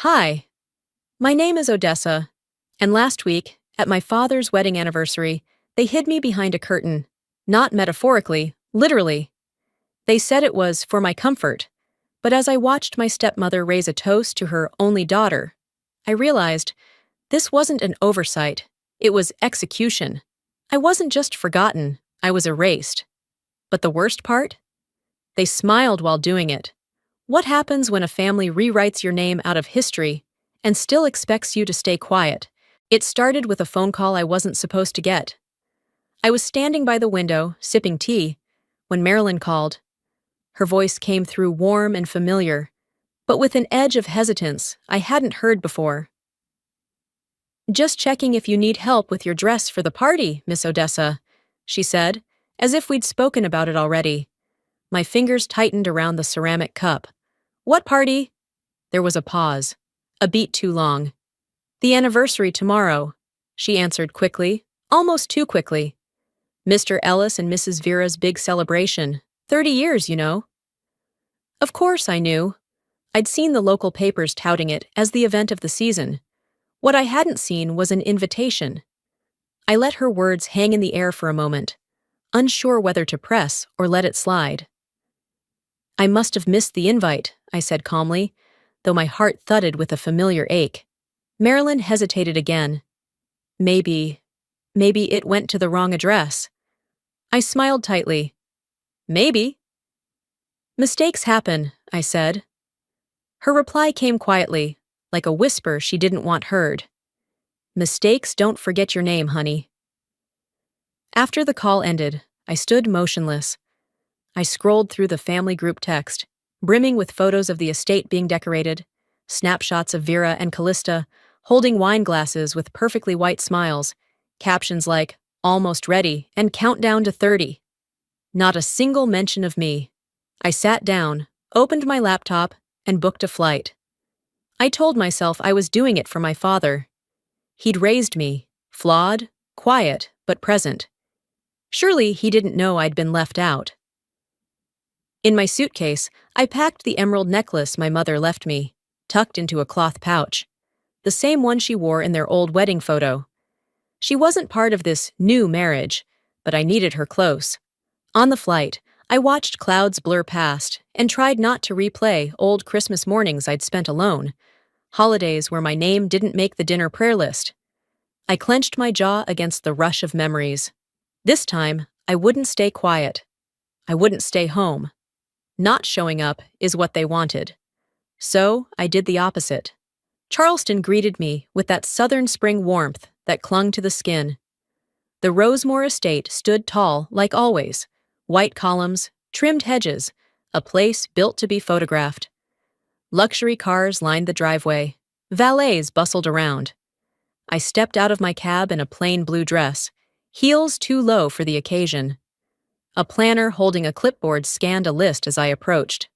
Hi, my name is Odessa, and last week, at my father's wedding anniversary, they hid me behind a curtain. Not metaphorically, literally. They said it was for my comfort, but as I watched my stepmother raise a toast to her only daughter, I realized this wasn't an oversight, it was execution. I wasn't just forgotten, I was erased. But the worst part? They smiled while doing it. What happens when a family rewrites your name out of history and still expects you to stay quiet? It started with a phone call I wasn't supposed to get. I was standing by the window, sipping tea, when Marilyn called. Her voice came through warm and familiar, but with an edge of hesitance I hadn't heard before. "Just checking if you need help with your dress for the party, Miss Odessa," she said, as if we'd spoken about it already. My fingers tightened around the ceramic cup. "What party?" There was a pause, a beat too long. "The anniversary tomorrow," she answered quickly, almost too quickly. "Mr. Ellis and Mrs. Vera's big celebration. 30 years, you know." Of course I knew. I'd seen the local papers touting it as the event of the season. What I hadn't seen was an invitation. I let her words hang in the air for a moment, unsure whether to press or let it slide. "I must have missed the invite," I said calmly, though my heart thudded with a familiar ache. Marilyn hesitated again. Maybe it went to the wrong address." I smiled tightly. "Maybe." "Mistakes happen," I said. Her reply came quietly, like a whisper she didn't want heard. "Mistakes don't forget your name, honey." After the call ended, I stood motionless. I scrolled through the family group text, brimming with photos of the estate being decorated, snapshots of Vera and Callista holding wine glasses with perfectly white smiles, captions like, "Almost ready," and "Countdown to 30." Not a single mention of me. I sat down, opened my laptop, and booked a flight. I told myself I was doing it for my father. He'd raised me, flawed, quiet, but present. Surely he didn't know I'd been left out. In my suitcase, I packed the emerald necklace my mother left me, tucked into a cloth pouch, the same one she wore in their old wedding photo. She wasn't part of this new marriage, but I needed her close. On the flight, I watched clouds blur past and tried not to replay old Christmas mornings I'd spent alone, holidays where my name didn't make the dinner prayer list. I clenched my jaw against the rush of memories. This time, I wouldn't stay quiet. I wouldn't stay home. Not showing up is what they wanted. So I did the opposite. Charleston greeted me with that southern spring warmth that clung to the skin. The Rosemore estate stood tall, like always. White columns, trimmed hedges, a place built to be photographed. Luxury cars lined the driveway. Valets bustled around. I stepped out of my cab in a plain blue dress, heels too low for the occasion. A planner holding a clipboard scanned a list as I approached.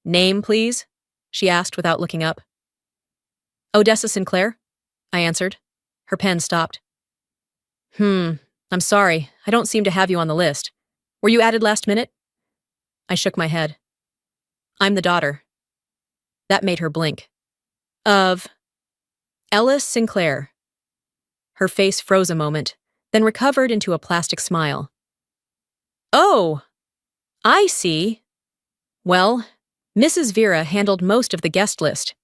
"Name, please?" she asked without looking up. "Odessa Sinclair," I answered. Her pen stopped. I'm sorry, I don't seem to have you on the list. Were you added last minute?" I shook my head. "I'm the daughter." That made her blink. "Of Ellis Sinclair." Her face froze a moment, then recovered into a plastic smile. "Oh, I see. Well, Mrs. Vera handled most of the guest list.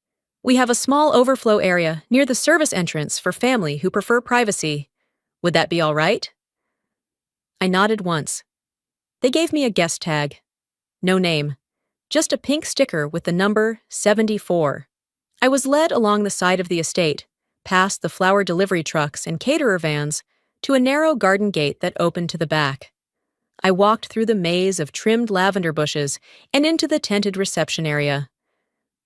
We have a small overflow area near the service entrance for family who prefer privacy. Would that be all right?" I nodded once. They gave me a guest tag. No name. Just a pink sticker with the number 74. I was led along the side of the estate, past the flower delivery trucks and caterer vans, to a narrow garden gate that opened to the back. I walked through the maze of trimmed lavender bushes and into the tented reception area.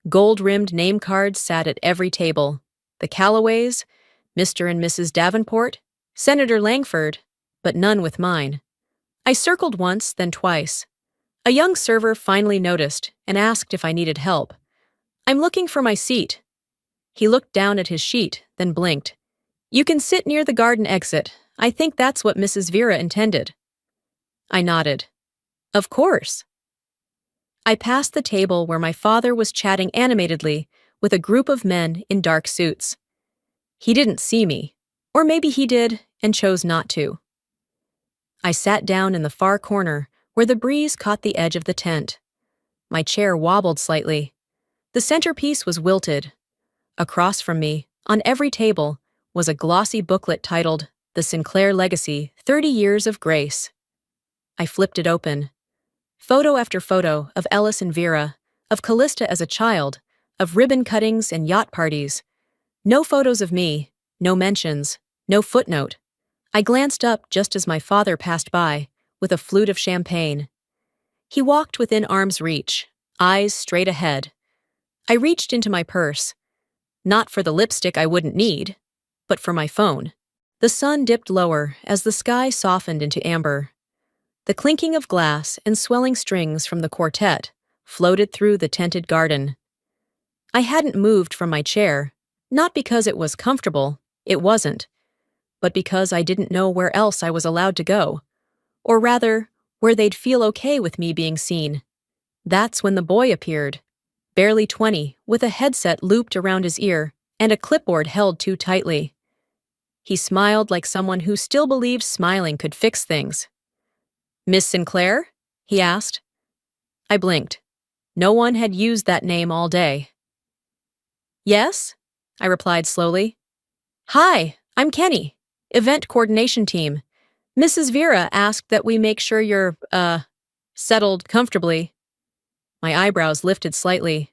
Gold-rimmed name cards sat at every table. The Callaways, Mr. and Mrs. Davenport, Senator Langford, but none with mine. I circled once, then twice. A young server finally noticed and asked if I needed help. "I'm looking for my seat." He looked down at his sheet, then blinked. "You can sit near the garden exit. I think that's what Mrs. Vera intended." I nodded. "Of course." I passed the table where my father was chatting animatedly with a group of men in dark suits. He didn't see me, or maybe he did and chose not to. I sat down in the far corner where the breeze caught the edge of the tent. My chair wobbled slightly. The centerpiece was wilted. Across from me, on every table, was a glossy booklet titled The Sinclair Legacy, 30 Years of Grace. I flipped it open. Photo after photo of Ellis and Vera, of Callista as a child, of ribbon cuttings and yacht parties. No photos of me, no mentions, no footnote. I glanced up just as my father passed by, with a flute of champagne. He walked within arm's reach, eyes straight ahead. I reached into my purse. Not for the lipstick I wouldn't need, but for my phone. The sun dipped lower as the sky softened into amber. The clinking of glass and swelling strings from the quartet floated through the tented garden. I hadn't moved from my chair, not because it was comfortable, it wasn't, but because I didn't know where else I was allowed to go, or rather, where they'd feel okay with me being seen. That's when the boy appeared, barely 20, with a headset looped around his ear and a clipboard held too tightly. He smiled like someone who still believed smiling could fix things. "Miss Sinclair?" he asked. I blinked. No one had used that name all day. "Yes?" I replied slowly. "Hi, I'm Kenny, event coordination team. Mrs. Vera asked that we make sure you're, settled comfortably." My eyebrows lifted slightly.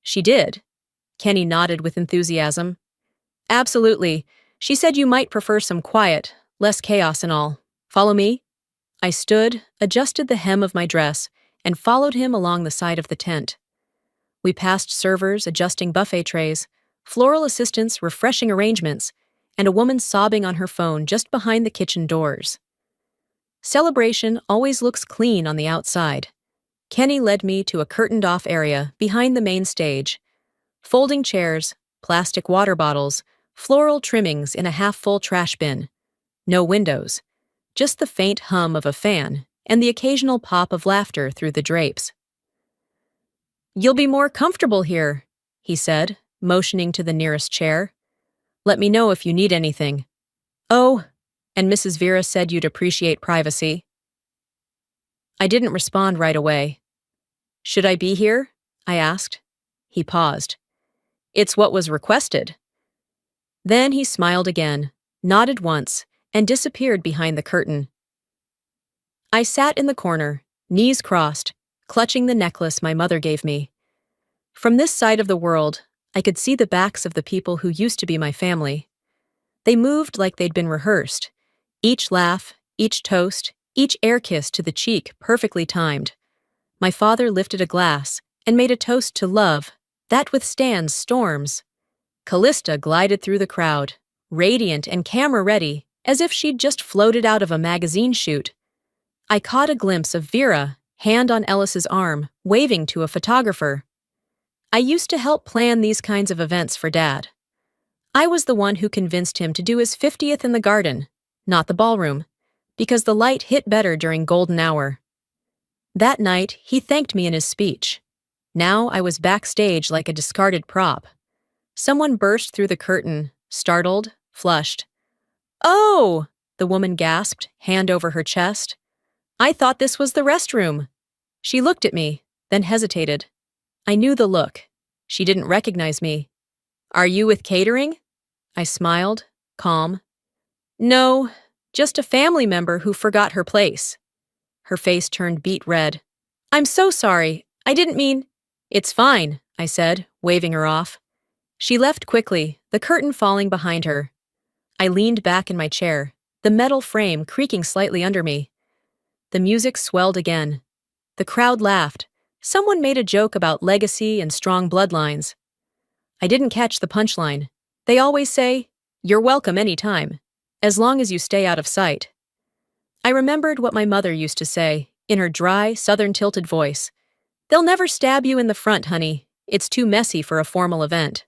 "She did?" Kenny nodded with enthusiasm. "Absolutely. She said you might prefer some quiet, less chaos and all. Follow me?" I stood, adjusted the hem of my dress, and followed him along the side of the tent. We passed servers adjusting buffet trays, floral assistants refreshing arrangements, and a woman sobbing on her phone just behind the kitchen doors. Celebration always looks clean on the outside. Kenny led me to a curtained-off area behind the main stage. Folding chairs, plastic water bottles, floral trimmings in a half-full trash bin. No windows. Just the faint hum of a fan and the occasional pop of laughter through the drapes. "You'll be more comfortable here," he said, motioning to the nearest chair. "Let me know if you need anything. Oh, and Mrs. Vera said you'd appreciate privacy." I didn't respond right away. "Should I be here?" I asked. He paused. "It's what was requested." Then he smiled again, nodded once, and disappeared behind the curtain. I sat in the corner, knees crossed, clutching the necklace my mother gave me. From this side of the world, I could see the backs of the people who used to be my family. They moved like they'd been rehearsed. Each laugh, each toast, each air kiss to the cheek perfectly timed. My father lifted a glass and made a toast to love that withstands storms. Callista glided through the crowd, radiant and camera-ready, as if she'd just floated out of a magazine shoot. I caught a glimpse of Vera, hand on Ellis's arm, waving to a photographer. I used to help plan these kinds of events for Dad. I was the one who convinced him to do his 50th in the garden, not the ballroom, because the light hit better during golden hour. That night, he thanked me in his speech. Now I was backstage like a discarded prop. Someone burst through the curtain, startled, flushed. "Oh!" the woman gasped, hand over her chest. "I thought this was the restroom." She looked at me, then hesitated. I knew the look. She didn't recognize me. "Are you with catering?" I smiled, calm. "No, just a family member who forgot her place." Her face turned beet red. "I'm so sorry. I didn't mean—" "It's fine," I said, waving her off. She left quickly, the curtain falling behind her. I leaned back in my chair, the metal frame creaking slightly under me. The music swelled again. The crowd laughed. Someone made a joke about legacy and strong bloodlines. I didn't catch the punchline. They always say, "You're welcome anytime, as long as you stay out of sight." I remembered what my mother used to say, in her dry, southern-tilted voice. "They'll never stab you in the front, honey. It's too messy for a formal event."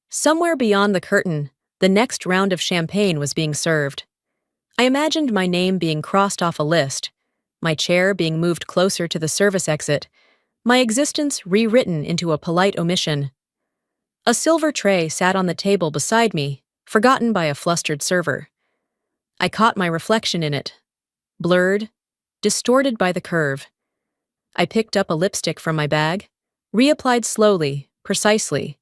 Somewhere beyond the curtain, the next round of champagne was being served. I imagined my name being crossed off a list, my chair being moved closer to the service exit, My existence rewritten into a polite omission. A silver tray sat on the table beside me, forgotten by a flustered server. I caught my reflection in it, blurred, distorted by the curve. I picked up a lipstick from my bag, reapplied slowly, precisely.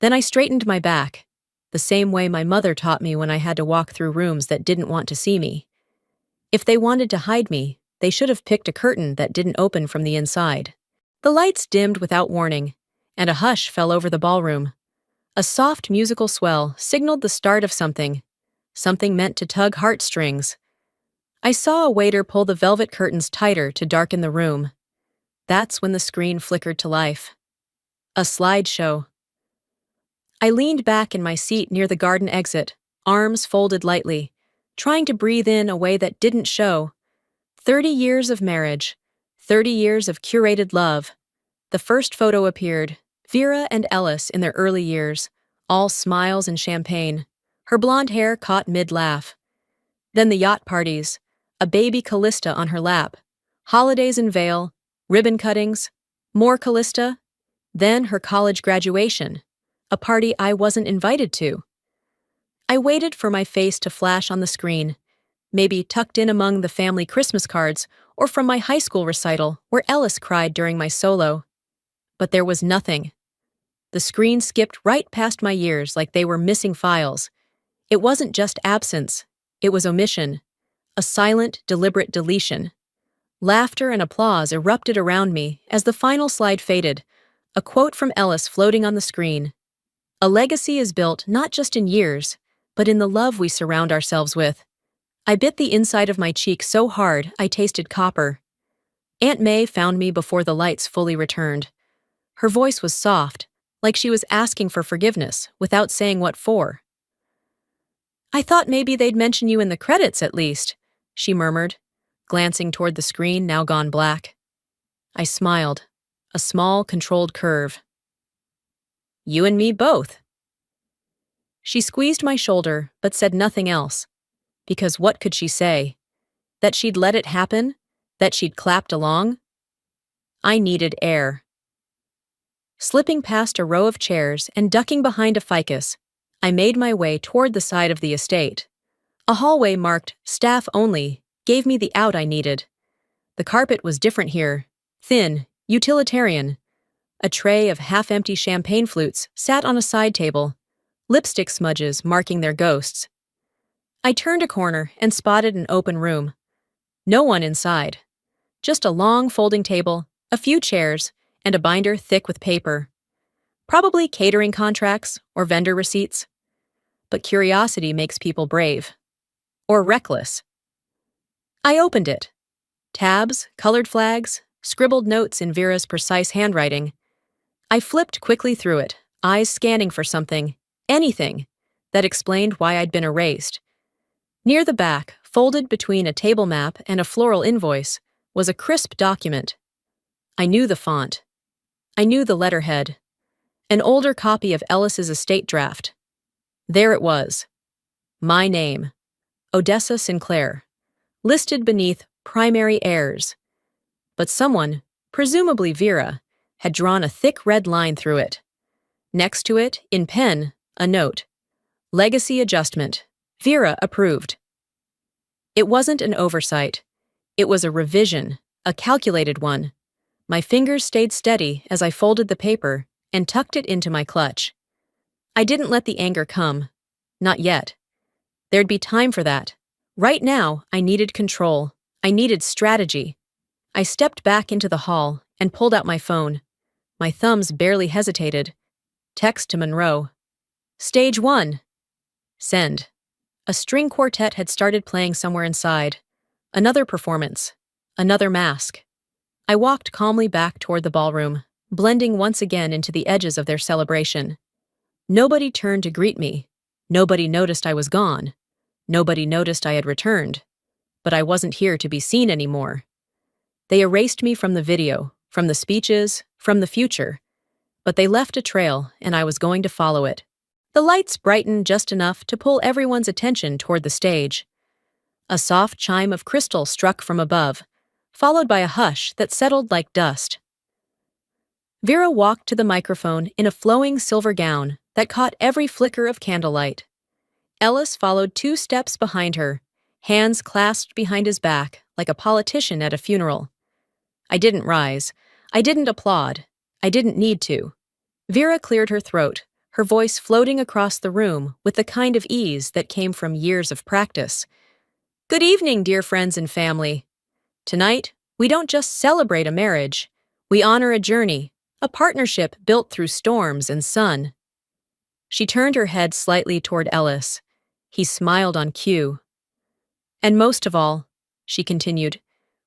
Then I straightened my back, the same way my mother taught me when I had to walk through rooms that didn't want to see me. If they wanted to hide me, they should have picked a curtain that didn't open from the inside. The lights dimmed without warning, and a hush fell over the ballroom. A soft musical swell signaled the start of something meant to tug heartstrings. I saw a waiter pull the velvet curtains tighter to darken the room. That's when the screen flickered to life. A slideshow. I leaned back in my seat near the garden exit, arms folded lightly, trying to breathe in a way that didn't show. 30 years of marriage, 30 years of curated love. The first photo appeared, Vera and Ellis in their early years, all smiles and champagne, her blonde hair caught mid-laugh. Then the yacht parties, a baby Callista on her lap, holidays in Vail, ribbon cuttings, more Callista, then her college graduation, a party I wasn't invited to. I waited for my face to flash on the screen, maybe tucked in among the family Christmas cards or from my high school recital where Ellis cried during my solo. But there was nothing. The screen skipped right past my years like they were missing files. It wasn't just absence, it was omission, a silent, deliberate deletion. Laughter and applause erupted around me as the final slide faded, a quote from Ellis floating on the screen. A legacy is built not just in years, but in the love we surround ourselves with. I bit the inside of my cheek so hard I tasted copper. Aunt May found me before the lights fully returned. Her voice was soft, like she was asking for forgiveness without saying what for. "I thought maybe they'd mention you in the credits at least," she murmured, glancing toward the screen now gone black. I smiled, a small, controlled curve. "You and me both." She squeezed my shoulder but said nothing else, because what could she say? That she'd let it happen? That she'd clapped along? I needed air. Slipping past a row of chairs and ducking behind a ficus, I made my way toward the side of the estate. A hallway marked "Staff Only" gave me the out I needed. The carpet was different here, thin, utilitarian. A tray of half-empty champagne flutes sat on a side table, lipstick smudges marking their ghosts. I turned a corner and spotted an open room. No one inside. Just a long folding table, a few chairs, and a binder thick with paper. Probably catering contracts or vendor receipts. But curiosity makes people brave. Or reckless. I opened it. Tabs, colored flags, scribbled notes in Vera's precise handwriting. I flipped quickly through it, eyes scanning for something, anything, that explained why I'd been erased. Near the back, folded between a table map and a floral invoice, was a crisp document. I knew the font. I knew the letterhead. An older copy of Ellis's estate draft. There it was. My name, Odessa Sinclair, listed beneath primary heirs. But someone, presumably Vera, had drawn a thick red line through it. Next to it, in pen, a note. Legacy adjustment. Vera approved. It wasn't an oversight. It was a revision, a calculated one. My fingers stayed steady as I folded the paper and tucked it into my clutch. I didn't let the anger come. Not yet. There'd be time for that. Right now, I needed control. I needed strategy. I stepped back into the hall and pulled out my phone. My thumbs barely hesitated. Text to Monroe. Stage 1. Send. A string quartet had started playing somewhere inside. Another performance. Another mask. I walked calmly back toward the ballroom, blending once again into the edges of their celebration. Nobody turned to greet me. Nobody noticed I was gone. Nobody noticed I had returned. But I wasn't here to be seen anymore. They erased me from the video, from the speeches, from the future. But they left a trail, and I was going to follow it. The lights brightened just enough to pull everyone's attention toward the stage. A soft chime of crystal struck from above, followed by a hush that settled like dust. Vera walked to the microphone in a flowing silver gown that caught every flicker of candlelight. Ellis followed 2 steps behind her, hands clasped behind his back like a politician at a funeral. I didn't rise. I didn't applaud. I didn't need to. Vera cleared her throat, her voice floating across the room with the kind of ease that came from years of practice. Good evening, dear friends and family. Tonight, we don't just celebrate a marriage. We honor a journey, a partnership built through storms and sun. She turned her head slightly toward Ellis. He smiled on cue. And most of all, she continued,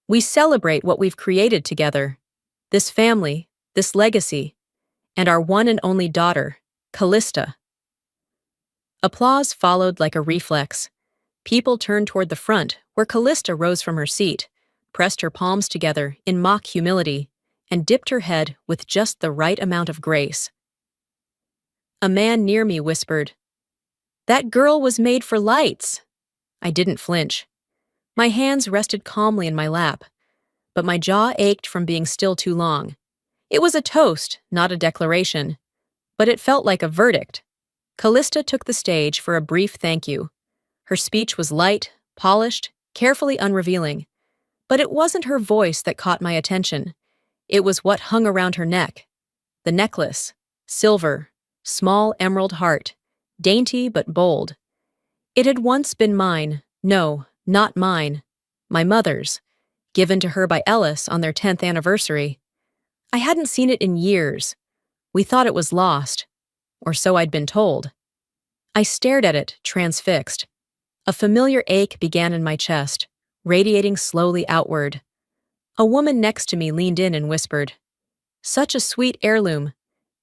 we celebrate what we've created together. This family, this legacy, and our one and only daughter, Callista. Applause followed like a reflex. People turned toward the front, where Callista rose from her seat, pressed her palms together in mock humility, and dipped her head with just the right amount of grace. A man near me whispered, "That girl was made for lights." I didn't flinch. My hands rested calmly in my lap, but my jaw ached from being still too long. It was a toast, not a declaration, but it felt like a verdict. Callista took the stage for a brief thank you. Her speech was light, polished, carefully unrevealing, but it wasn't her voice that caught my attention. It was what hung around her neck. The necklace, silver, small emerald heart, dainty but bold. It had once been mine, no, not mine, my mother's, given to her by Ellis on their 10th anniversary. I hadn't seen it in years. We thought it was lost, or so I'd been told. I stared at it, transfixed. A familiar ache began in my chest, radiating slowly outward. A woman next to me leaned in and whispered, "Such a sweet heirloom.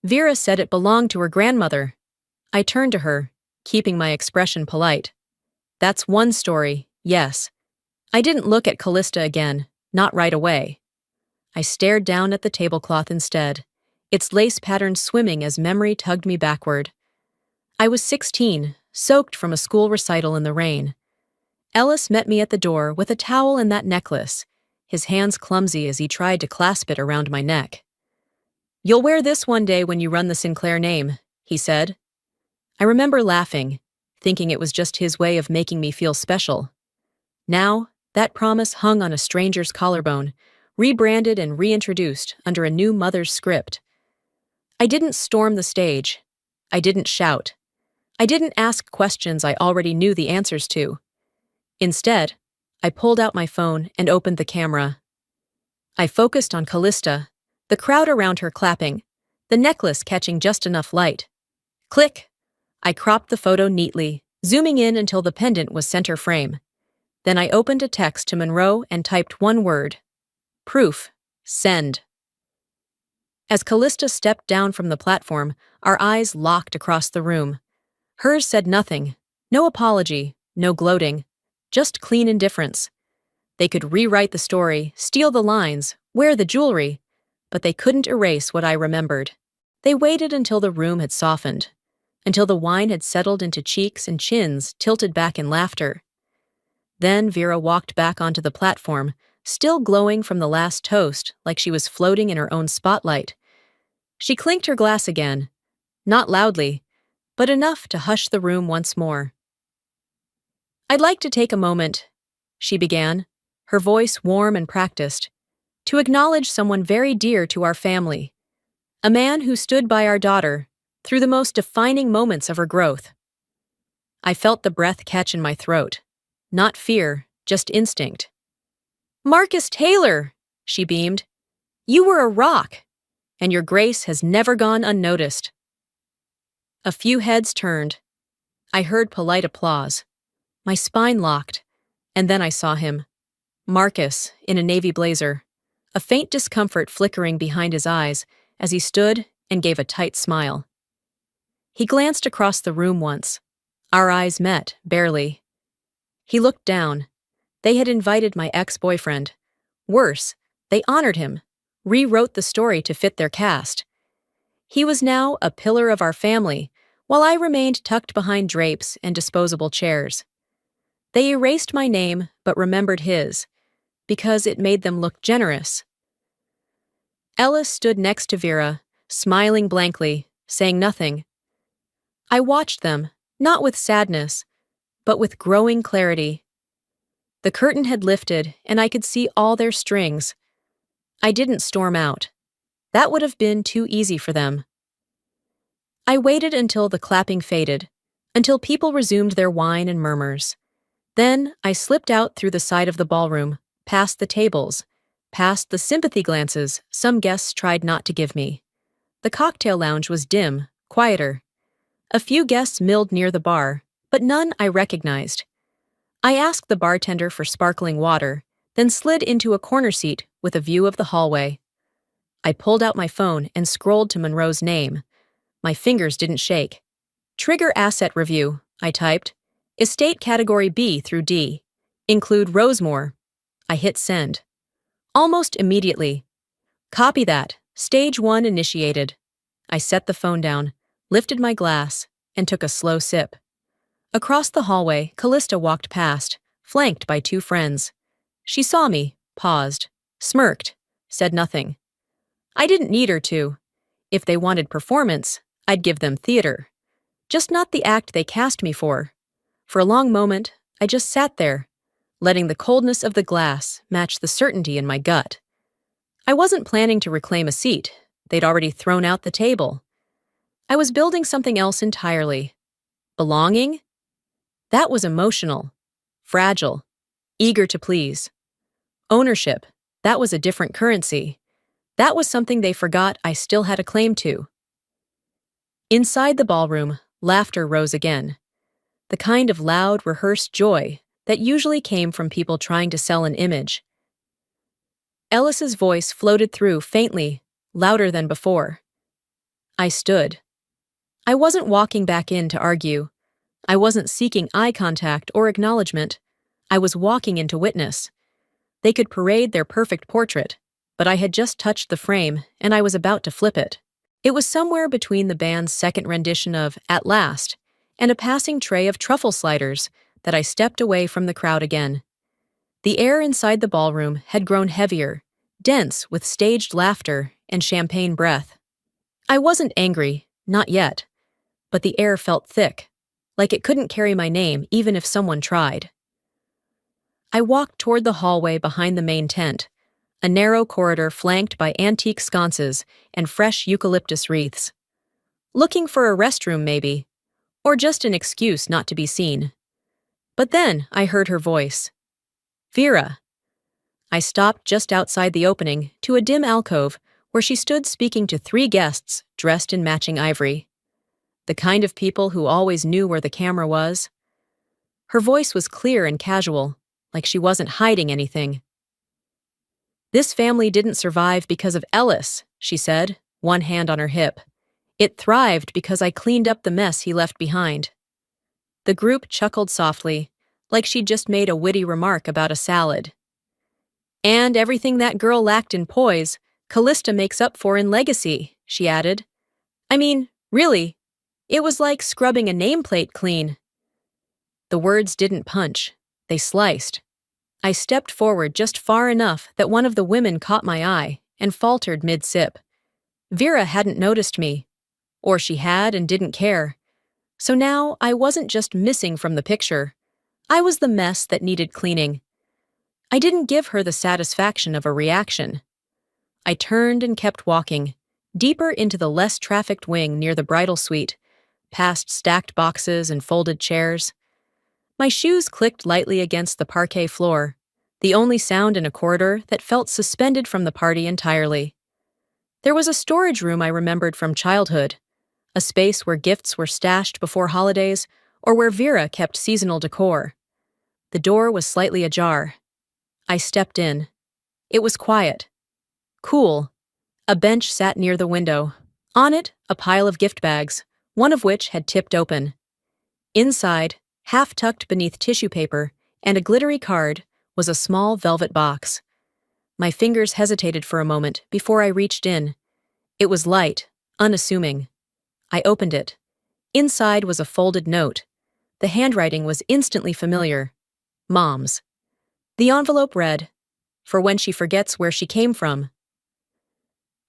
Vera said it belonged to her grandmother." I turned to her, keeping my expression polite. That's one story, yes. I didn't look at Callista again, not right away. I stared down at the tablecloth instead, its lace patterns swimming as memory tugged me backward. I was 16, soaked from a school recital in the rain. Ellis met me at the door with a towel and that necklace, his hands clumsy as he tried to clasp it around my neck. "You'll wear this one day when you run the Sinclair name," he said. I remember laughing, thinking it was just his way of making me feel special. Now, that promise hung on a stranger's collarbone, rebranded and reintroduced under a new mother's script. I didn't storm the stage. I didn't shout. I didn't ask questions I already knew the answers to. Instead, I pulled out my phone and opened the camera. I focused on Callista, the crowd around her clapping, the necklace catching just enough light. Click! I cropped the photo neatly, zooming in until the pendant was center frame. Then I opened a text to Monroe and typed one word. Proof. Send. As Callista stepped down from the platform, our eyes locked across the room. Hers said nothing. No apology, no gloating. Just clean indifference. They could rewrite the story, steal the lines, wear the jewelry, but they couldn't erase what I remembered. They waited until the room had softened, until the wine had settled into cheeks and chins tilted back in laughter. Then Vera walked back onto the platform, still glowing from the last toast like she was floating in her own spotlight. She clinked her glass again, not loudly, but enough to hush the room once more. "I'd like to take a moment," she began, her voice warm and practiced, "to acknowledge someone very dear to our family. A man who stood by our daughter through the most defining moments of her growth." I felt the breath catch in my throat. Not fear, just instinct. "Marcus Taylor," she beamed. "You were a rock, and your grace has never gone unnoticed." A few heads turned. I heard polite applause. My spine locked, and then I saw him. Marcus, in a navy blazer, a faint discomfort flickering behind his eyes as he stood and gave a tight smile. He glanced across the room once. Our eyes met, barely. He looked down. They had invited my ex-boyfriend. Worse, they honored him, rewrote the story to fit their cast. He was now a pillar of our family, while I remained tucked behind drapes and disposable chairs. They erased my name but remembered his, because it made them look generous. Ellis stood next to Vera, smiling blankly, saying nothing. I watched them, not with sadness, but with growing clarity. The curtain had lifted, and I could see all their strings. I didn't storm out. That would have been too easy for them. I waited until the clapping faded, until people resumed their whine and murmurs. Then I slipped out through the side of the ballroom, past the tables, past the sympathy glances some guests tried not to give me. The cocktail lounge was dim, quieter. A few guests milled near the bar, but none I recognized. I asked the bartender for sparkling water, then slid into a corner seat with a view of the hallway. I pulled out my phone and scrolled to Monroe's name. My fingers didn't shake. Trigger asset review, I typed. Estate category B through D. Include Rosemore. I hit send. Almost immediately. Copy that. Stage 1 initiated. I set the phone down, lifted my glass, and took a slow sip. Across the hallway, Callista walked past, flanked by 2 friends. She saw me, paused, smirked, said nothing. I didn't need her to. If they wanted performance, I'd give them theater. Just not the act they cast me for. For a long moment, I just sat there, letting the coldness of the glass match the certainty in my gut. I wasn't planning to reclaim a seat. They'd already thrown out the table. I was building something else entirely. Belonging? That was emotional, fragile, eager to please. Ownership, that was a different currency. That was something they forgot I still had a claim to. Inside the ballroom, laughter rose again. The kind of loud, rehearsed joy that usually came from people trying to sell an image. Ellis's voice floated through faintly, louder than before. I stood. I wasn't walking back in to argue. I wasn't seeking eye contact or acknowledgement. I was walking in to witness. They could parade their perfect portrait, but I had just touched the frame and I was about to flip it. It was somewhere between the band's second rendition of Outlast and a passing tray of truffle sliders that I stepped away from the crowd again. The air inside the ballroom had grown heavier, dense with staged laughter and champagne breath. I wasn't angry, not yet, but the air felt thick, like it couldn't carry my name even if someone tried. I walked toward the hallway behind the main tent, a narrow corridor flanked by antique sconces and fresh eucalyptus wreaths. Looking for a restroom, maybe, or just an excuse not to be seen. But then I heard her voice. Vera. I stopped just outside the opening to a dim alcove where she stood speaking to 3 guests dressed in matching ivory. The kind of people who always knew where the camera was. Her voice was clear and casual, like she wasn't hiding anything. This family didn't survive because of Ellis, she said, one hand on her hip. It thrived because I cleaned up the mess he left behind. The group chuckled softly, like she'd just made a witty remark about a salad. And everything that girl lacked in poise, Callista makes up for in legacy, she added. I mean, really, it was like scrubbing a nameplate clean. The words didn't punch, they sliced. I stepped forward just far enough that one of the women caught my eye and faltered mid-sip. Vera hadn't noticed me. Or she had and didn't care. So now I wasn't just missing from the picture. I was the mess that needed cleaning. I didn't give her the satisfaction of a reaction. I turned and kept walking, deeper into the less trafficked wing near the bridal suite, past stacked boxes and folded chairs. My shoes clicked lightly against the parquet floor, the only sound in a corridor that felt suspended from the party entirely. There was a storage room I remembered from childhood, a space where gifts were stashed before holidays or where Vera kept seasonal decor. The door was slightly ajar. I stepped in. It was quiet. Cool. A bench sat near the window. On it, a pile of gift bags, one of which had tipped open. Inside, half tucked beneath tissue paper and a glittery card, was a small velvet box. My fingers hesitated for a moment before I reached in. It was light, unassuming. I opened it. Inside was a folded note. The handwriting was instantly familiar. Mom's. The envelope read, "For when she forgets where she came from."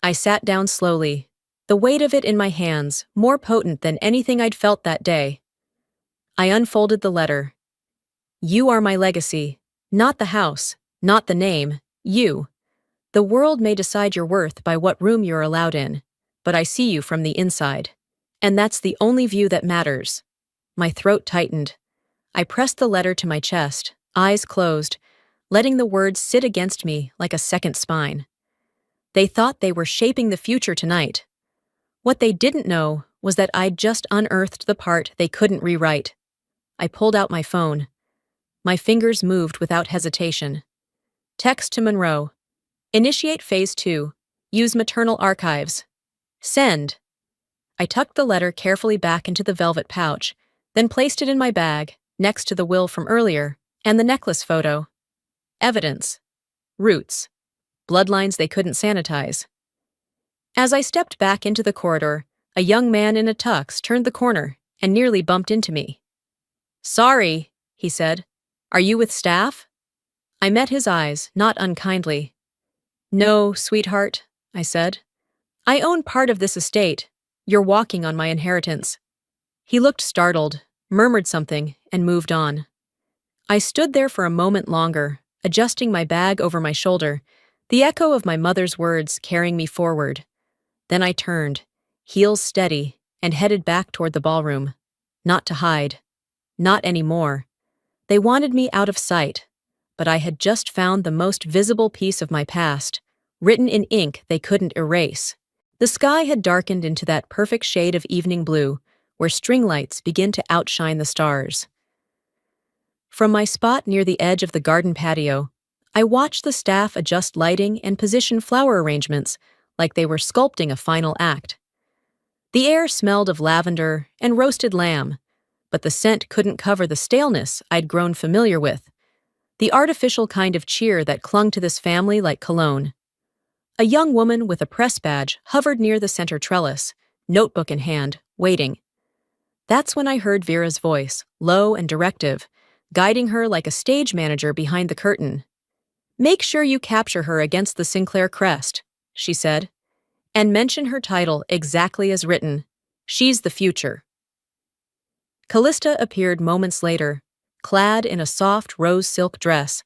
I sat down slowly, the weight of it in my hands more potent than anything I'd felt that day. I unfolded the letter. You are my legacy. Not the house, not the name, you. The world may decide your worth by what room you're allowed in, but I see you from the inside. And that's the only view that matters. My throat tightened. I pressed the letter to my chest, eyes closed, letting the words sit against me like a second spine. They thought they were shaping the future tonight. What they didn't know was that I'd just unearthed the part they couldn't rewrite. I pulled out my phone. My fingers moved without hesitation. Text to Monroe. Initiate Phase 2. Use maternal archives. Send. I tucked the letter carefully back into the velvet pouch, then placed it in my bag, next to the will from earlier, and the necklace photo. Evidence. Roots. Bloodlines they couldn't sanitize. As I stepped back into the corridor, a young man in a tux turned the corner and nearly bumped into me. Sorry, he said. Are you with staff? I met his eyes, not unkindly. No, sweetheart, I said. I own part of this estate. You're walking on my inheritance. He looked startled, murmured something, and moved on. I stood there for a moment longer, adjusting my bag over my shoulder, the echo of my mother's words carrying me forward. Then I turned, heels steady, and headed back toward the ballroom. Not to hide. Not anymore. They wanted me out of sight, but I had just found the most visible piece of my past, written in ink they couldn't erase. The sky had darkened into that perfect shade of evening blue, where string lights begin to outshine the stars. From my spot near the edge of the garden patio, I watched the staff adjust lighting and position flower arrangements like they were sculpting a final act. The air smelled of lavender and roasted lamb, but the scent couldn't cover the staleness I'd grown familiar with, the artificial kind of cheer that clung to this family like cologne. A young woman with a press badge hovered near the center trellis, notebook in hand, waiting. That's when I heard Vera's voice, low and directive, guiding her like a stage manager behind the curtain. Make sure you capture her against the Sinclair crest, she said, and mention her title exactly as written. She's the future. Callista appeared moments later, clad in a soft rose silk dress,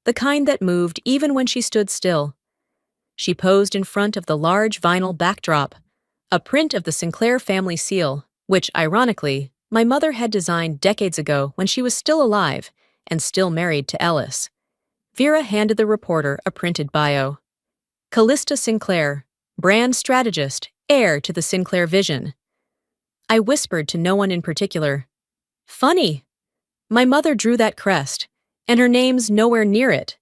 the kind that moved even when she stood still. She posed in front of the large vinyl backdrop, a print of the Sinclair family seal, which, ironically, my mother had designed decades ago when she was still alive and still married to Ellis. Vera handed the reporter a printed bio. Callista Sinclair, brand strategist, heir to the Sinclair vision. I whispered to no one in particular. Funny. My mother drew that crest, and her name's nowhere near it.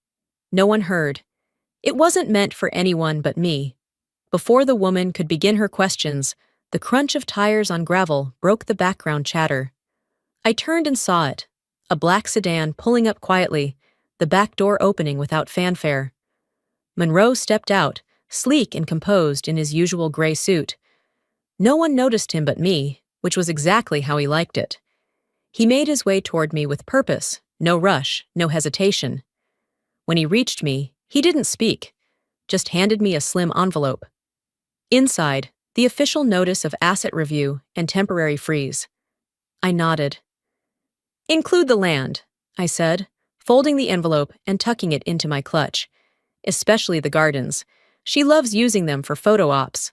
No one heard. It wasn't meant for anyone but me. Before the woman could begin her questions, the crunch of tires on gravel broke the background chatter. I turned and saw it, a black sedan pulling up quietly, the back door opening without fanfare. Monroe stepped out, sleek and composed in his usual gray suit. No one noticed him but me, which was exactly how he liked it. He made his way toward me with purpose, no rush, no hesitation. When he reached me, he didn't speak, just handed me a slim envelope. Inside, the official notice of asset review and temporary freeze. I nodded. Include the land, I said, folding the envelope and tucking it into my clutch. Especially the gardens. She loves using them for photo ops.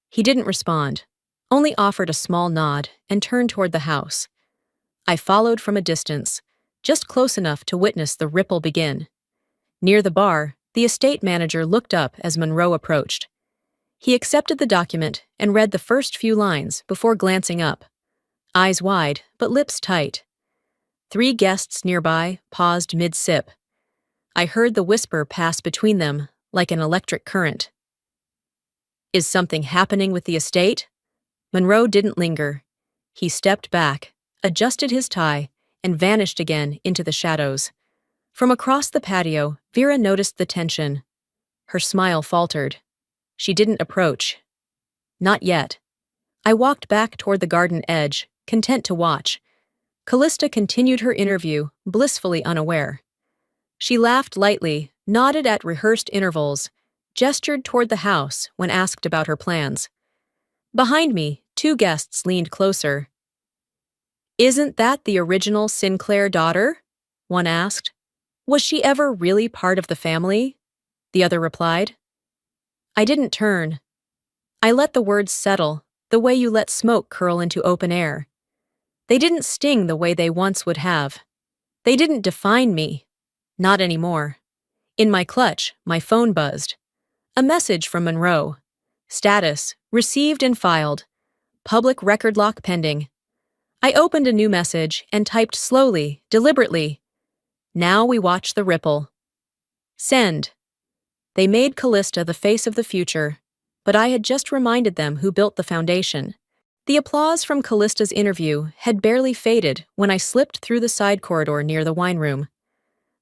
He didn't respond, only offered a small nod and turned toward the house. I followed from a distance, just close enough to witness the ripple begin. Near the bar, the estate manager looked up as Monroe approached. He accepted the document and read the first few lines before glancing up. Eyes wide, but lips tight. 3 guests nearby paused mid-sip. I heard the whisper pass between them like an electric current. Is something happening with the estate? Monroe didn't linger. He stepped back, adjusted his tie, and vanished again into the shadows. From across the patio, Vera noticed the tension. Her smile faltered. She didn't approach. Not yet. I walked back toward the garden edge, content to watch. Callista continued her interview, blissfully unaware. She laughed lightly, nodded at rehearsed intervals, gestured toward the house when asked about her plans. Behind me, two guests leaned closer. "Isn't that the original Sinclair daughter?" one asked. "Was she ever really part of the family?" the other replied. I didn't turn. I let the words settle, the way you let smoke curl into open air. They didn't sting the way they once would have. They didn't define me. Not anymore. In my clutch, my phone buzzed. A message from Monroe. Status: received and filed. Public record lock pending. I opened a new message and typed slowly, deliberately. Now we watch the ripple. Send. They made Callista the face of the future, but I had just reminded them who built the foundation. The applause from Callista's interview had barely faded when I slipped through the side corridor near the wine room.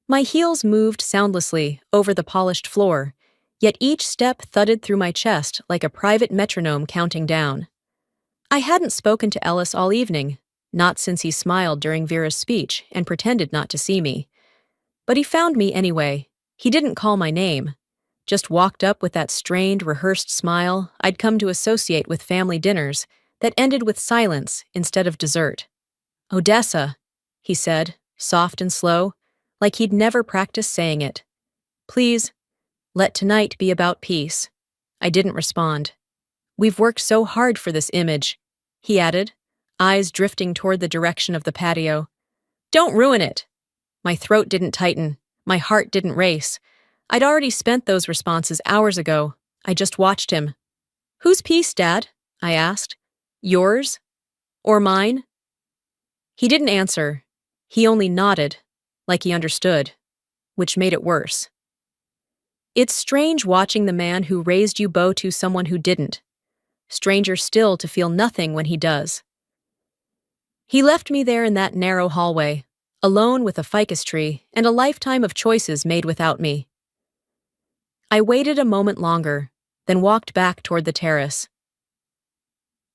My heels moved soundlessly over the polished floor, yet each step thudded through my chest like a private metronome counting down. I hadn't spoken to Ellis all evening, not since he smiled during Vera's speech and pretended not to see me. But he found me anyway. He didn't call my name, just walked up with that strained, rehearsed smile I'd come to associate with family dinners that ended with silence instead of dessert. "Odessa," he said, soft and slow, like he'd never practiced saying it. "Please, let tonight be about peace." I didn't respond. "We've worked so hard for this image," he added, eyes drifting toward the direction of the patio. "Don't ruin it." My throat didn't tighten. My heart didn't race. I'd already spent those responses hours ago. I just watched him. "Whose piece, Dad?" I asked. "Yours? Or mine?" He didn't answer. He only nodded, like he understood, which made it worse. It's strange watching the man who raised you bow to someone who didn't. Stranger still to feel nothing when he does. He left me there in that narrow hallway, alone with a ficus tree and a lifetime of choices made without me. I waited a moment longer, then walked back toward the terrace.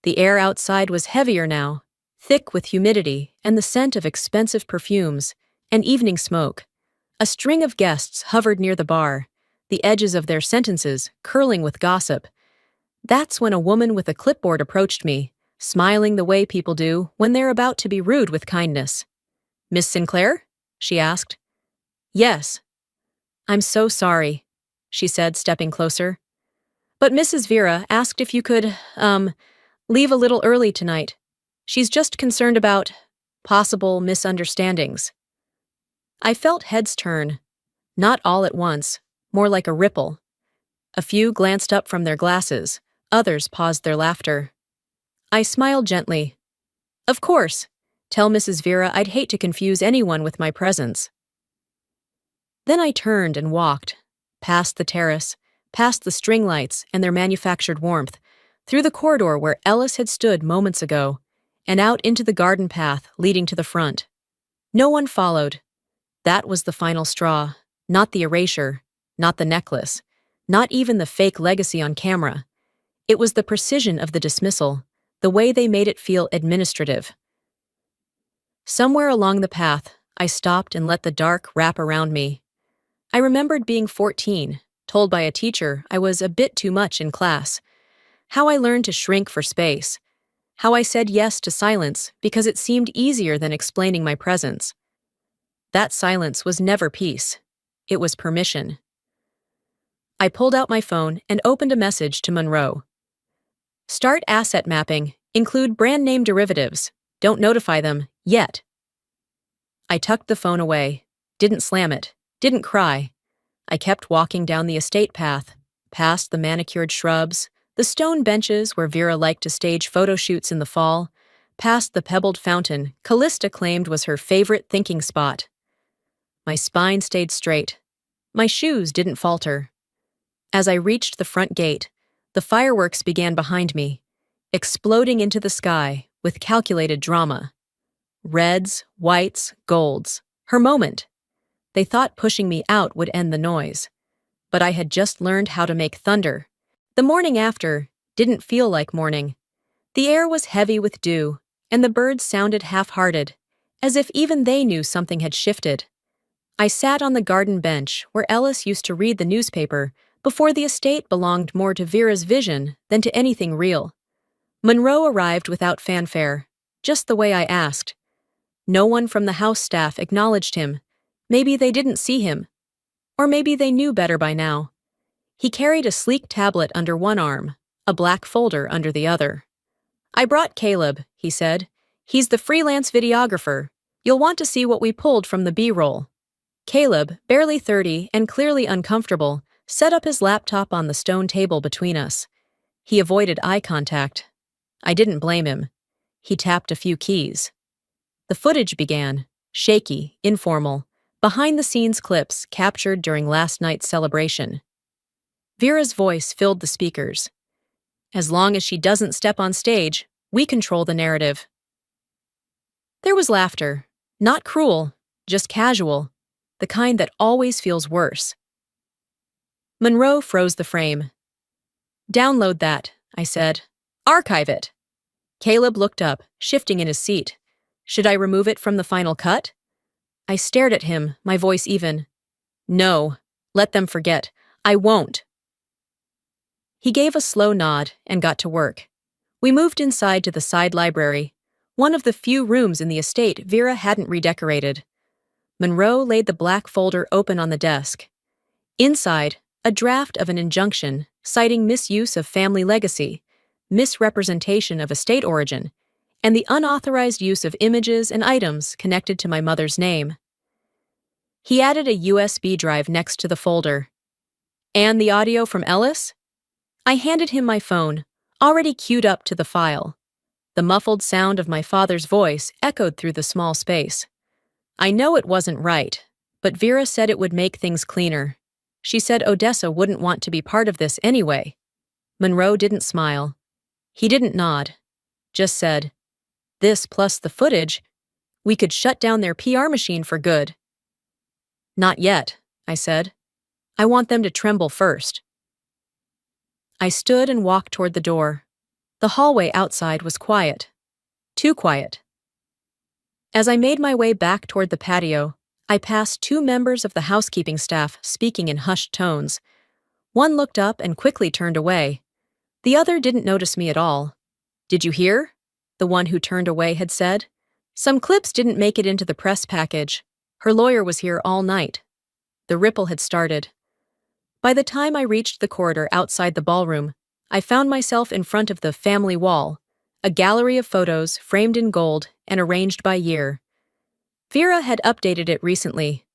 The air outside was heavier now, thick with humidity and the scent of expensive perfumes and evening smoke. A string of guests hovered near the bar, the edges of their sentences curling with gossip. That's when a woman with a clipboard approached me, smiling the way people do when they're about to be rude with kindness. "Miss Sinclair?" she asked. "Yes." "I'm so sorry," she said, stepping closer. "But Mrs. Vera asked if you could, leave a little early tonight. She's just concerned about possible misunderstandings." I felt heads turn, not all at once, more like a ripple. A few glanced up from their glasses, others paused their laughter. I smiled gently. "Of course. Tell Mrs. Vera I'd hate to confuse anyone with my presence." Then I turned and walked, past the terrace, past the string lights and their manufactured warmth, through the corridor where Ellis had stood moments ago, and out into the garden path leading to the front. No one followed. That was the final straw, not the erasure, not the necklace, not even the fake legacy on camera. It was the precision of the dismissal, the way they made it feel administrative. Somewhere along the path, I stopped and let the dark wrap around me. I remembered being 14, told by a teacher I was a bit too much in class. How I learned to shrink for space. How I said yes to silence because it seemed easier than explaining my presence. That silence was never peace. It was permission. I pulled out my phone and opened a message to Monroe. "Start asset mapping. Include brand name derivatives. Don't notify them, yet." I tucked the phone away, didn't slam it, didn't cry. I kept walking down the estate path, past the manicured shrubs, the stone benches where Vera liked to stage photo shoots in the fall, past the pebbled fountain Callista claimed was her favorite thinking spot. My spine stayed straight. My shoes didn't falter. As I reached the front gate, the fireworks began behind me, exploding into the sky with calculated drama. Reds, whites, golds. Her moment. They thought pushing me out would end the noise. But I had just learned how to make thunder. The morning after didn't feel like morning. The air was heavy with dew, and the birds sounded half-hearted, as if even they knew something had shifted. I sat on the garden bench where Ellis used to read the newspaper before the estate belonged more to Vera's vision than to anything real. Monroe arrived without fanfare, just the way I asked. No one from the house staff acknowledged him. Maybe they didn't see him. Or maybe they knew better by now. He carried a sleek tablet under one arm, a black folder under the other. "I brought Caleb," he said. "He's the freelance videographer. You'll want to see what we pulled from the B-roll." Caleb, barely 30 and clearly uncomfortable, set up his laptop on the stone table between us. He avoided eye contact. I didn't blame him. He tapped a few keys. The footage began, shaky, informal, behind-the-scenes clips captured during last night's celebration. Vera's voice filled the speakers. "As long as she doesn't step on stage, we control the narrative." There was laughter, not cruel, just casual, the kind that always feels worse. Monroe froze the frame. "Download that," I said. "Archive it." Caleb looked up, shifting in his seat. "Should I remove it from the final cut?" I stared at him, my voice even. "No, let them forget. I won't." He gave a slow nod and got to work. We moved inside to the side library, one of the few rooms in the estate Vera hadn't redecorated. Monroe laid the black folder open on the desk. Inside, a draft of an injunction citing misuse of family legacy, misrepresentation of estate origin, and the unauthorized use of images and items connected to my mother's name. He added a USB drive next to the folder. "And the audio from Ellis?" I handed him my phone, already queued up to the file. The muffled sound of my father's voice echoed through the small space. I know it wasn't right, but Vera said it would make things cleaner. She said Odessa wouldn't want to be part of this anyway. Monroe didn't smile. He didn't nod. Just said, "This plus the footage, we could shut down their PR machine for good." "Not yet," I said. "I want them to tremble first." I stood and walked toward the door. The hallway outside was quiet. Too quiet. As I made my way back toward the patio, I passed two members of the housekeeping staff speaking in hushed tones. One looked up and quickly turned away. The other didn't notice me at all. "Did you hear?" the one who turned away had said. "Some clips didn't make it into the press package. Her lawyer was here all night." The ripple had started. By the time I reached the corridor outside the ballroom, I found myself in front of the family wall, a gallery of photos framed in gold and arranged by year. Vera had updated it recently.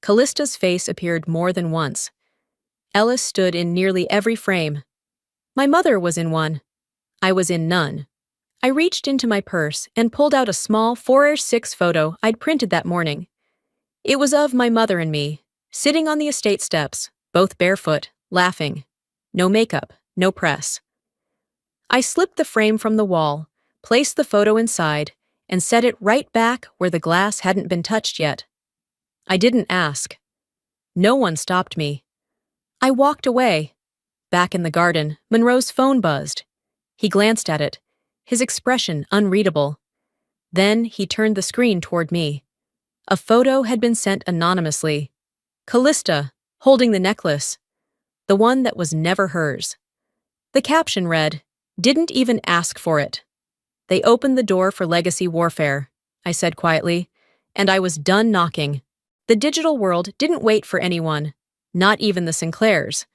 Callista's face appeared more than once. Ellis stood in nearly every frame. My mother was in one. I was in none. I reached into my purse and pulled out a small 4x6 photo I'd printed that morning. It was of my mother and me, sitting on the estate steps, both barefoot, laughing. No makeup, no press. I slipped the frame from the wall, placed the photo inside, and set it right back where the glass hadn't been touched yet. I didn't ask. No one stopped me. I walked away. Back in the garden, Monroe's phone buzzed. He glanced at it, his expression unreadable. Then he turned the screen toward me. A photo had been sent anonymously. Callista, holding the necklace. The one that was never hers. The caption read, "Didn't even ask for it." "They opened the door for legacy warfare," I said quietly, and I was done knocking. The digital world didn't wait for anyone, not even the Sinclairs.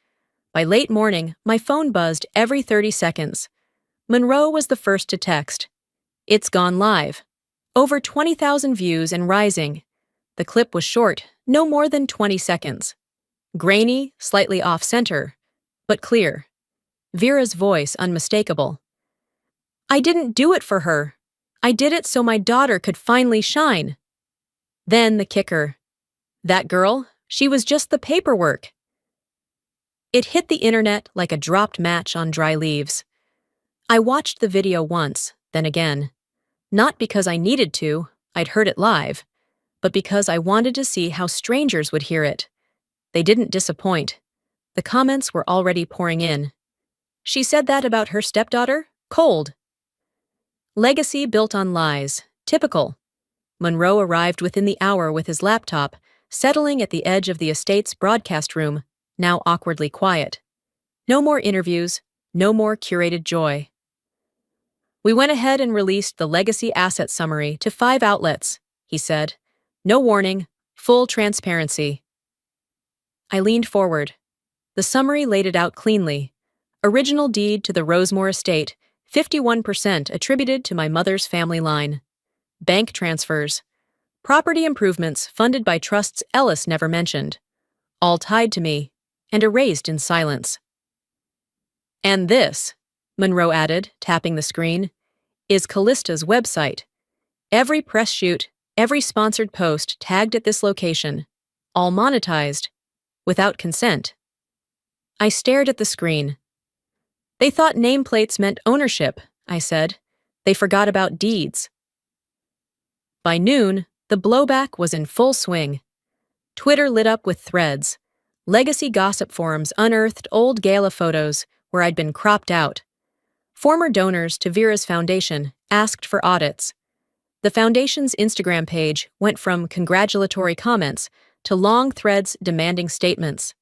By late morning, my phone buzzed every 30 seconds. Monroe was the first to text. "It's gone live. Over 20,000 views and rising." The clip was short, no more than 20 seconds. Grainy, slightly off-center, but clear. Vera's voice unmistakable. "I didn't do it for her. I did it so my daughter could finally shine." Then the kicker. That girl, she was just the paperwork. It hit the internet like a dropped match on dry leaves. I watched the video once, then again. Not because I needed to, I'd heard it live, but because I wanted to see how strangers would hear it. They didn't disappoint. The comments were already pouring in. "She said that about her stepdaughter? Cold." Legacy built on lies. Typical. Monroe arrived within the hour with his laptop, settling at the edge of the estate's broadcast room, now awkwardly quiet. No more interviews, no more curated joy. We went ahead and released the legacy asset summary to 5 outlets, he said. No warning, full transparency. I leaned forward. The summary laid it out cleanly. Original deed to the Rosemore estate, 51% attributed to my mother's family line. Bank transfers. Property improvements funded by trusts Ellis never mentioned. All tied to me, and erased in silence. And this, Monroe added, tapping the screen, is Callista's website. Every press shoot, every sponsored post tagged at this location. All monetized. Without consent. I stared at the screen. They thought nameplates meant ownership, I said. They forgot about deeds. By noon, the blowback was in full swing. Twitter lit up with threads. Legacy gossip forums unearthed old gala photos where I'd been cropped out. Former donors to Vera's foundation asked for audits. The foundation's Instagram page went from congratulatory comments to long threads demanding statements.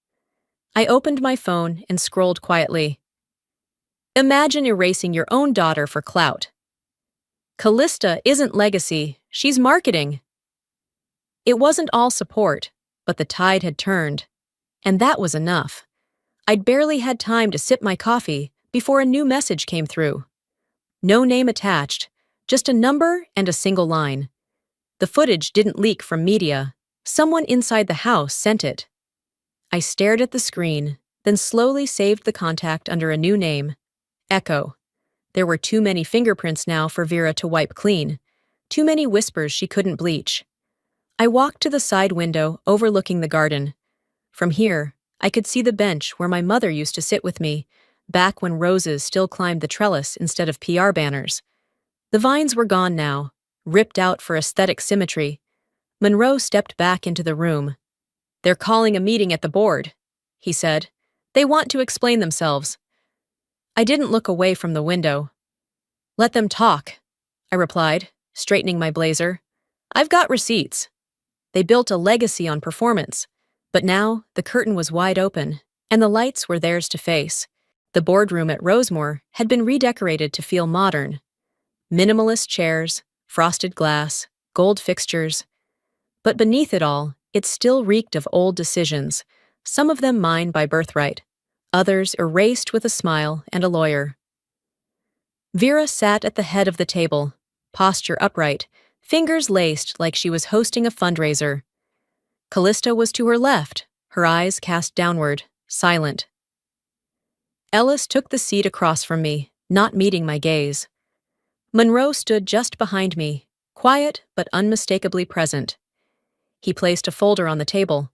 I opened my phone and scrolled quietly. Imagine erasing your own daughter for clout. Callista isn't legacy, she's marketing. It wasn't all support, but the tide had turned. And that was enough. I'd barely had time to sip my coffee before a new message came through. No name attached, just a number and a single line. The footage didn't leak from media. Someone inside the house sent it. I stared at the screen, then slowly saved the contact under a new name, Echo. There were too many fingerprints now for Vera to wipe clean, too many whispers she couldn't bleach. I walked to the side window overlooking the garden. From here, I could see the bench where my mother used to sit with me, back when roses still climbed the trellis instead of PR banners. The vines were gone now, ripped out for aesthetic symmetry. Monroe stepped back into the room. They're calling a meeting at the board, he said. They want to explain themselves. I didn't look away from the window. Let them talk, I replied, straightening my blazer. I've got receipts. They built a legacy on performance, but now the curtain was wide open, and the lights were theirs to face. The boardroom at Rosemore had been redecorated to feel modern. Minimalist chairs, frosted glass, gold fixtures. But beneath it all, it still reeked of old decisions, some of them mine by birthright, others erased with a smile and a lawyer. Vera sat at the head of the table, posture upright, fingers laced like she was hosting a fundraiser. Callista was to her left, her eyes cast downward, silent. Ellis took the seat across from me, not meeting my gaze. Monroe stood just behind me, quiet but unmistakably present. He placed a folder on the table.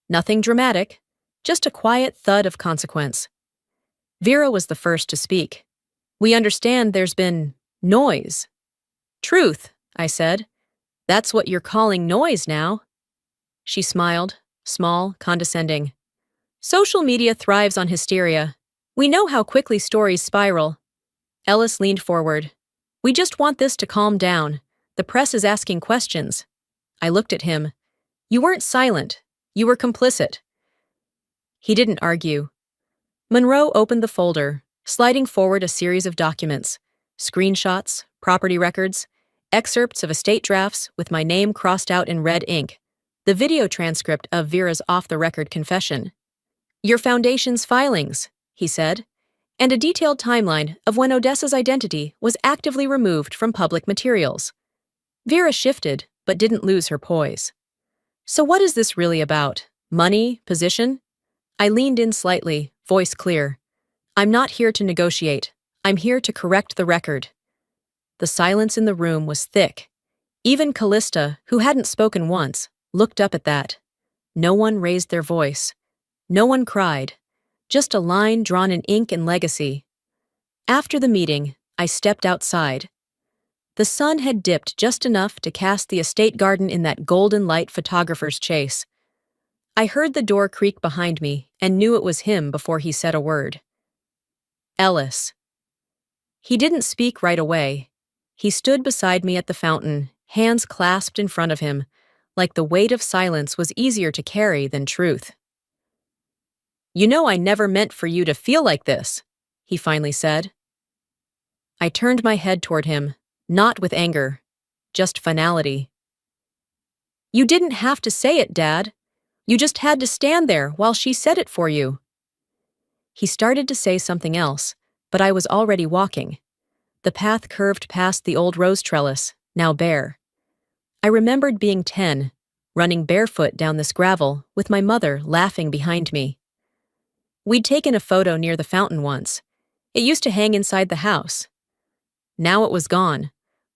Nothing dramatic, just a quiet thud of consequence. Vera was the first to speak. We understand there's been noise. Truth, I said. That's what you're calling noise now. She smiled, small, condescending. Social media thrives on hysteria. We know how quickly stories spiral. Ellis leaned forward. We just want this to calm down. The press is asking questions. I looked at him. You weren't silent. You were complicit. He didn't argue. Monroe opened the folder, sliding forward a series of documents. Screenshots, property records, excerpts of estate drafts with my name crossed out in red ink, the video transcript of Vera's off-the-record confession. Your foundation's filings, he said, and a detailed timeline of when Odessa's identity was actively removed from public materials. Vera shifted, but didn't lose her poise. So what is this really about? Money? Position? I leaned in slightly, voice clear. I'm not here to negotiate. I'm here to correct the record. The silence in the room was thick. Even Callista, who hadn't spoken once, looked up at that. No one raised their voice. No one cried. Just a line drawn in ink and legacy. After the meeting, I stepped outside. The sun had dipped just enough to cast the estate garden in that golden light photographer's chase. I heard the door creak behind me and knew it was him before he said a word. Ellis. He didn't speak right away. He stood beside me at the fountain, hands clasped in front of him, like the weight of silence was easier to carry than truth. "You know I never meant for you to feel like this," he finally said. I turned my head toward him, not with anger, just finality. "You didn't have to say it, Dad. You just had to stand there while she said it for you." He started to say something else, but I was already walking. The path curved past the old rose trellis, now bare. I remembered being 10, running barefoot down this gravel with my mother laughing behind me. We'd taken a photo near the fountain once. It used to hang inside the house. Now it was gone,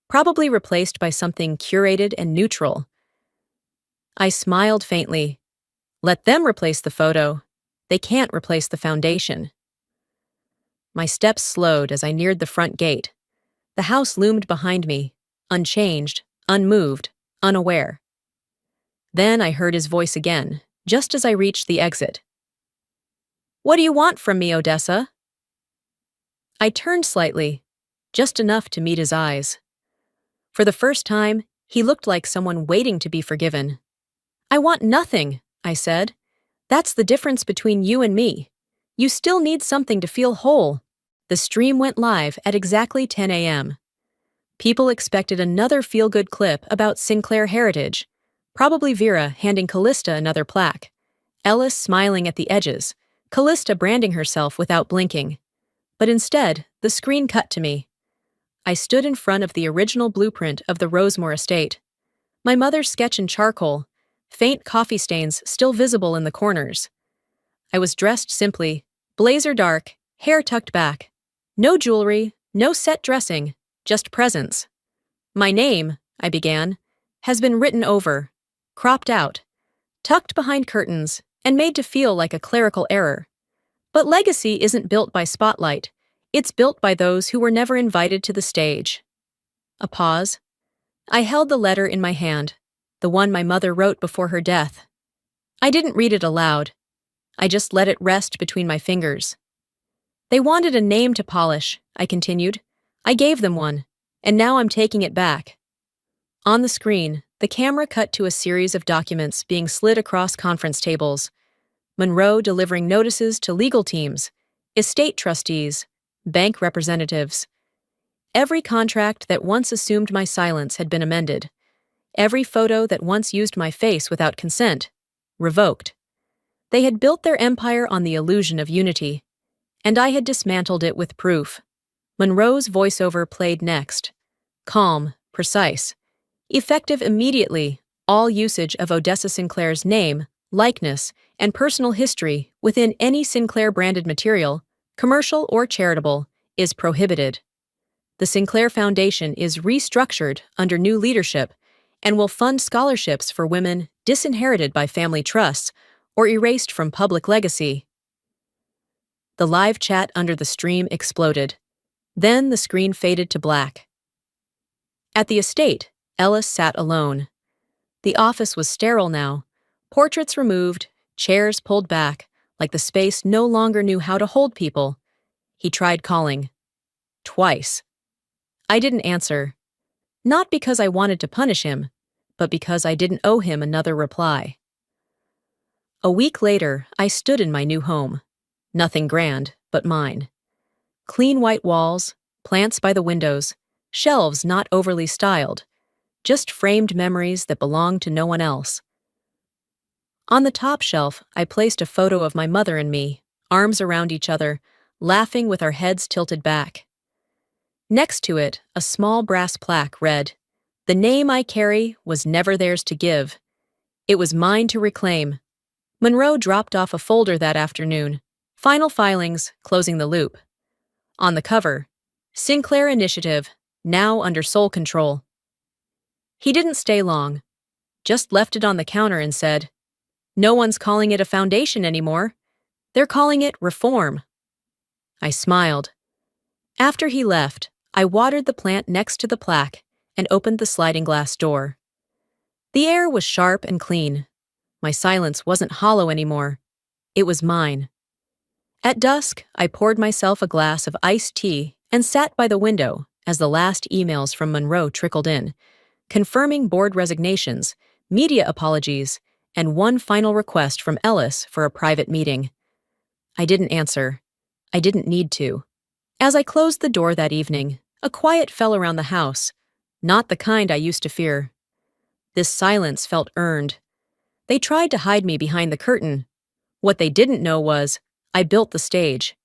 probably replaced by something curated and neutral. I smiled faintly. Let them replace the photo. They can't replace the foundation. My steps slowed as I neared the front gate. The house loomed behind me, unchanged, unmoved, unaware. Then I heard his voice again, just as I reached the exit. "What do you want from me, Odessa?" I turned slightly, just enough to meet his eyes. For the first time, he looked like someone waiting to be forgiven. "I want nothing," I said. "That's the difference between you and me. You still need something to feel whole." The stream went live at exactly 10 a.m. People expected another feel-good clip about Sinclair heritage, probably Vera handing Callista another plaque, Ellis smiling at the edges, Callista branding herself without blinking. But instead, the screen cut to me. I stood in front of the original blueprint of the Rosemore estate. My mother's sketch in charcoal, faint coffee stains still visible in the corners. I was dressed simply, blazer dark, hair tucked back. No jewelry, no set dressing, just presence. "My name," I began, "has been written over, cropped out, tucked behind curtains, and made to feel like a clerical error. But legacy isn't built by spotlight. It's built by those who were never invited to the stage." A pause. I held the letter in my hand, the one my mother wrote before her death. I didn't read it aloud. I just let it rest between my fingers. "They wanted a name to polish," I continued. "I gave them one, and now I'm taking it back." On the screen, the camera cut to a series of documents being slid across conference tables. Monroe delivering notices to legal teams, estate trustees, bank representatives. Every contract that once assumed my silence had been amended. Every photo that once used my face without consent, revoked. They had built their empire on the illusion of unity, and I had dismantled it with proof. Monroe's voiceover played next. Calm, precise, effective immediately, all usage of Odessa Sinclair's name, likeness, and personal history within any Sinclair-branded material, commercial or charitable, is prohibited. The Sinclair Foundation is restructured under new leadership and will fund scholarships for women disinherited by family trusts or erased from public legacy. The live chat under the stream exploded. Then the screen faded to black. At the estate, Ellis sat alone. The office was sterile now, portraits removed, chairs pulled back, like the space no longer knew how to hold people. He tried calling. Twice. I didn't answer. Not because I wanted to punish him, but because I didn't owe him another reply. A week later, I stood in my new home. Nothing grand, but mine. Clean white walls, plants by the windows, shelves not overly styled, just framed memories that belonged to no one else. On the top shelf, I placed a photo of my mother and me, arms around each other, laughing with our heads tilted back. Next to it, a small brass plaque read, "The name I carry was never theirs to give. It was mine to reclaim." Monroe dropped off a folder that afternoon. Final filings, closing the loop. On the cover, Sinclair Initiative, now under sole control. He didn't stay long, just left it on the counter and said, "No one's calling it a foundation anymore. They're calling it reform." I smiled. After he left, I watered the plant next to the plaque and opened the sliding glass door. The air was sharp and clean. My silence wasn't hollow anymore. It was mine. At dusk, I poured myself a glass of iced tea and sat by the window as the last emails from Monroe trickled in, confirming board resignations, media apologies, and one final request from Ellis for a private meeting. I didn't answer. I didn't need to. As I closed the door that evening, a quiet fell around the house, not the kind I used to fear. This silence felt earned. They tried to hide me behind the curtain. What they didn't know was, I built the stage.